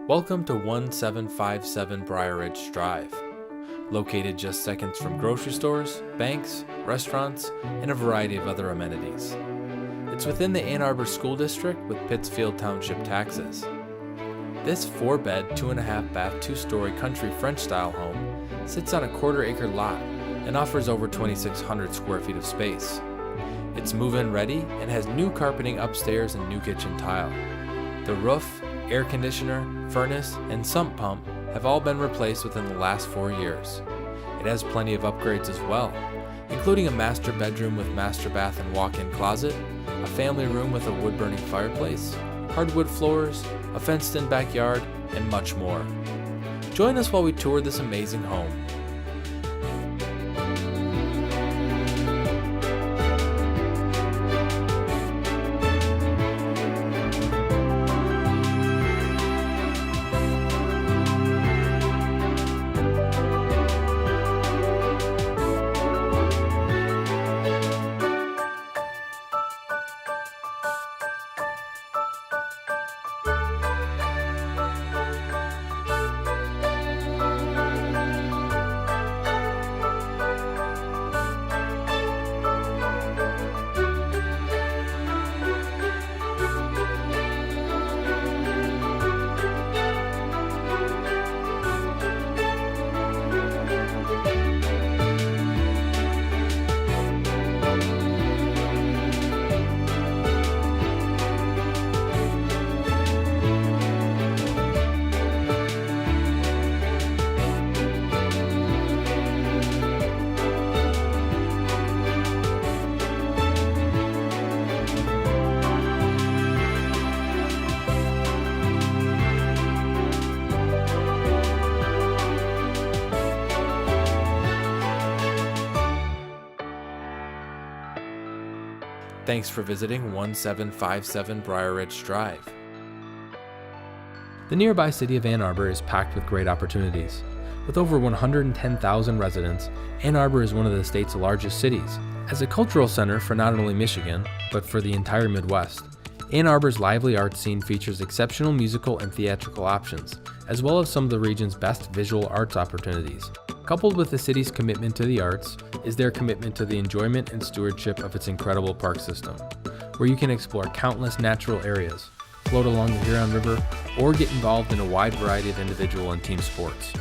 Welcome to 1757 Briar Drive, located just seconds from grocery stores, banks, restaurants, and a variety of other amenities. It's within the Ann Arbor School District with Pittsfield Township taxes. This 4-bed, 2.5-bath, 2-story country French-style home sits on a quarter-acre lot and offers over 2,600 square feet of space. It's move-in ready and has new carpeting upstairs and new kitchen tile. The roof, air conditioner, furnace, and sump pump have all been replaced within the last 4 years. It has plenty of upgrades as well, including a master bedroom with master bath and walk-in closet, a family room with a wood-burning fireplace, hardwood floors, a fenced-in backyard, and much more. Join us while we tour this amazing home. Thanks for visiting 1757 Briar Ridge Drive. The nearby city of Ann Arbor is packed with great opportunities. With over 110,000 residents, Ann Arbor is one of the state's largest cities. As a cultural center for not only Michigan, but for the entire Midwest, Ann Arbor's lively art scene features exceptional musical and theatrical options, as well as some of the region's best visual arts opportunities. Coupled with the city's commitment to the arts is their commitment to the enjoyment and stewardship of its incredible park system, where you can explore countless natural areas, float along the Huron River, or get involved in a wide variety of individual and team sports.